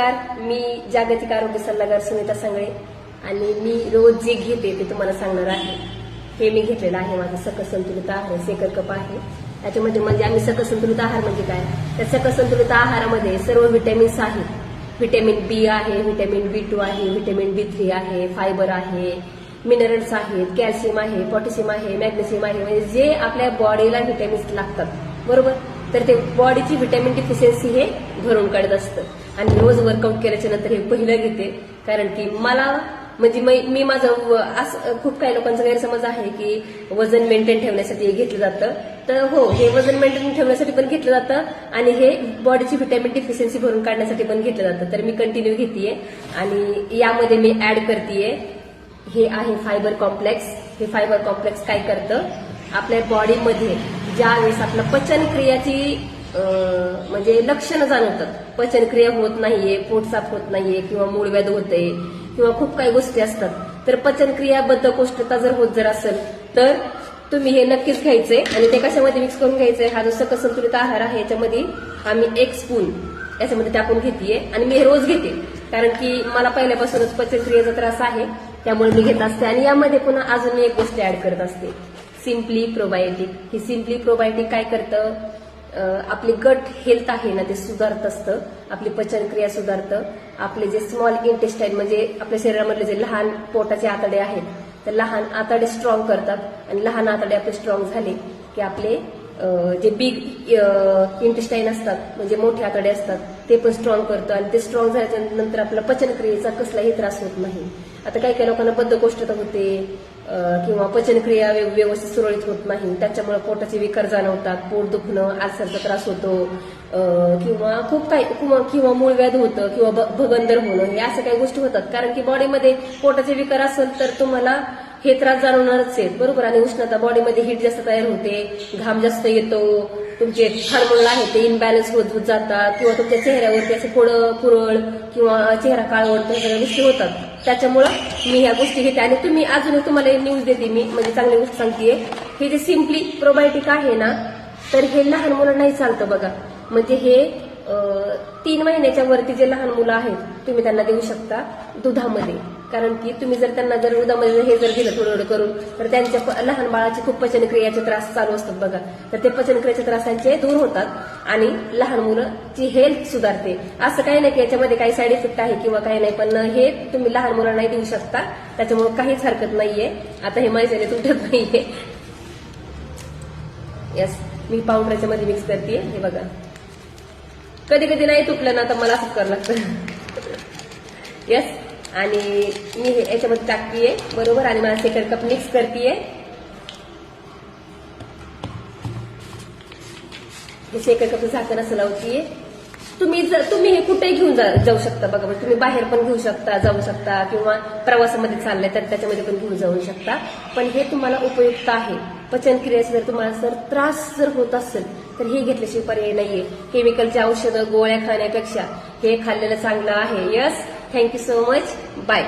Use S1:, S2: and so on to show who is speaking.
S1: नमस्कार, मी जागतिक आरोग्य सल्लागार सुनीता सांगळे आणि मी रोज जे घेते ते तुम्हाला सांगणार आहे. हे मी घेतलेलं आहे माझं सकस संतुलित आहार सेकर कप आहे. त्याच्यामध्ये म्हणजे आम्ही सकस संतुलित आहार म्हणजे काय, तर सकस संतुलित आहारामध्ये सर्व व्हिटॅमिन्स आहेत. व्हिटॅमिन बी आहे, व्हिटॅमिन B2 आहे, व्हिटॅमिन B3 आहे, फायबर आहे, मिनरल्स आहेत, कॅल्शियम आहे, पोटॅशियम आहे, मॅग्नेशियम आहे. म्हणजे जे आपल्या बॉडीला व्हिटॅमिन्स लागतात बरोबर, तर ते बॉडीची व्हिटॅमिन डिफिशियन्सी हे भरून काढत असतं. आणि रोज वर्कआउट केल्याच्या नंतर हे पहिलं घेते, कारण की मला म्हणजे मी माझं असं खूप काही लोकांचा गैरसमज आहे की वजन मेंटेन ठेवण्यासाठी हे घेतलं जातं. तर हो, हे वजन मेंटेन ठेवण्यासाठी पण घेतलं जातं आणि हे बॉडीची व्हिटॅमिन डिफिशियन्सी भरून काढण्यासाठी पण घेतलं जातं. तर मी कंटिन्यू घेतेय आणि यामध्ये मी ऍड करतेय हे आहे फायबर कॉम्प्लेक्स. हे फायबर कॉम्प्लेक्स काय करतं, आपल्या बॉडीमध्ये ज्यावेळेस आपलं पचनक्रियाची म्हणजे लक्षणं जाणवतात, पचनक्रिया होत नाहीये, पोट साफ होत नाहीये किंवा मूळव्याध होते किंवा खूप काही गोष्टी असतात, तर पचनक्रिया बद्धकोष्ठता जर असेल तर तुम्ही हे नक्कीच घ्यायचंय. आणि ते कशामध्ये मिक्स करून घ्यायचंय, हा जो सकस संतुलित आहार आहे याच्यामध्ये आम्ही 1 स्पून याच्यामध्ये टाकून घेतेय. आणि मी हे रोज घेते, कारण की मला पहिल्यापासूनच पचनक्रियेचा त्रास आहे, त्यामुळे मी घेत असते. आणि यामध्ये पुन्हा अजून एक गोष्ट ऍड करत असते, सिम्पली प्रोबायोटिक. ही सिम्पली प्रोबायोटिक काय करतं, आपली गट हेल्थ आहे ना ते सुधारत असतं, आपली पचनक्रिया सुधारतं, आपले जे स्मॉल इंटेस्टाईन म्हणजे आपल्या शरीरामधले जे लहान पोटाचे आतडे आहेत, तर लहान आतडे स्ट्रॉंग करतात. आणि लहान आतडे आपले स्ट्रॉंग झाले की आपले जे बिग इंटेस्टाईन असतात म्हणजे मोठे आतडे असतात ते पण स्ट्रॉंग करतं. आणि ते स्ट्रॉंग झाल्याच्या नंतर आपला पचनक्रियेचा कसलाही त्रास होत नाही. आता काही लोकांना बद्धकोष्ठता होते किंवा पचनक्रिया व्यवस्थित सुरळीत होत नाही, त्याच्यामुळे पोटाचे विकार जाणवतात, पोट दुखणं, आलसरचा त्रास होतो किंवा खूप काही किंवा मूळव्याध होतं किंवा भगंदर होणं, हे असं काही गोष्टी होतात. कारण की बॉडीमध्ये पोटाचे विकार असेल तर तुम्हाला हे त्रास जाणवणारच आहेत बरोबर. आणि उष्णता, बॉडीमध्ये हीट जास्त तयार होते, घाम जास्त येतो, तुमचे हार्मोन आहेत ते इनबॅलन्स होत जातात किंवा तुमच्या चेहऱ्यावरती असे पुरळ किंवा चेहरा काळवट सगळ्या गोष्टी होतात. त्याच्यामुळं मी ह्या गोष्टी घेते. आणि तुम्ही अजून तुम्हाला न्यूज देते मी, म्हणजे चांगली गोष्ट सांगतेय, हे जे सिम्पली प्रोबायोटिक आहे ना, तर हे लहान मुलांनाही चालतं बघा. म्हणजे हे 3 महिन्याच्या वरती जे लहान मुलं आहेत तुम्ही त्यांना देऊ शकता दुधामध्ये. कारण की तुम्ही जर त्यांना दुधामध्ये हे जर दिलं थोडं करून, तर त्यांच्या लहान बाळाचे खूप पचनक्रियाचे त्रास चालू असतात बघा, तर ते पचनक्रियाच्या त्रासांचे दूर होतात आणि लहान मुलांची हेल्थ सुधारते. असं काही नाही की याच्यामध्ये काही साईड इफेक्ट आहे किंवा काही नाही, पण हे तुम्ही लहान मुलांनाही देऊ शकता, त्याच्यामुळे काहीच हरकत नाहीये. आता हे माझ्याने तुटत नाहीये. यस, मी पावडर याच्यामध्ये मिक्स करते. हे बघा, कधी कधी नाही तुटलं ना तर मला असंच करावं लागतं. यस, आणि मी हे याच्यामध्ये टाकतीये बरोबर. आणि मला सेकंड कप मिक्स करतीये. हे सेकंड कप झाकण असं लावतीये. तुम्ही हे कुठेही घेऊन जाऊ शकता बघा, म्हणजे तुम्ही बाहेर पण घेऊ शकता, जाऊ शकता किंवा प्रवासामध्ये चाललाय तर त्याच्यामध्ये पण घेऊन जाऊ शकता. पण हे तुम्हाला उपयुक्त आहे. पचनक्रियेचा जर तुम्हाला त्रास होत असेल तर हे घेतल्याशिवाय पर्याय नाहीये. केमिकलची औषधं गोळ्या खाण्यापेक्षा हे खाल्लेलं चांगलं आहे. Yes, thank you so much, bye.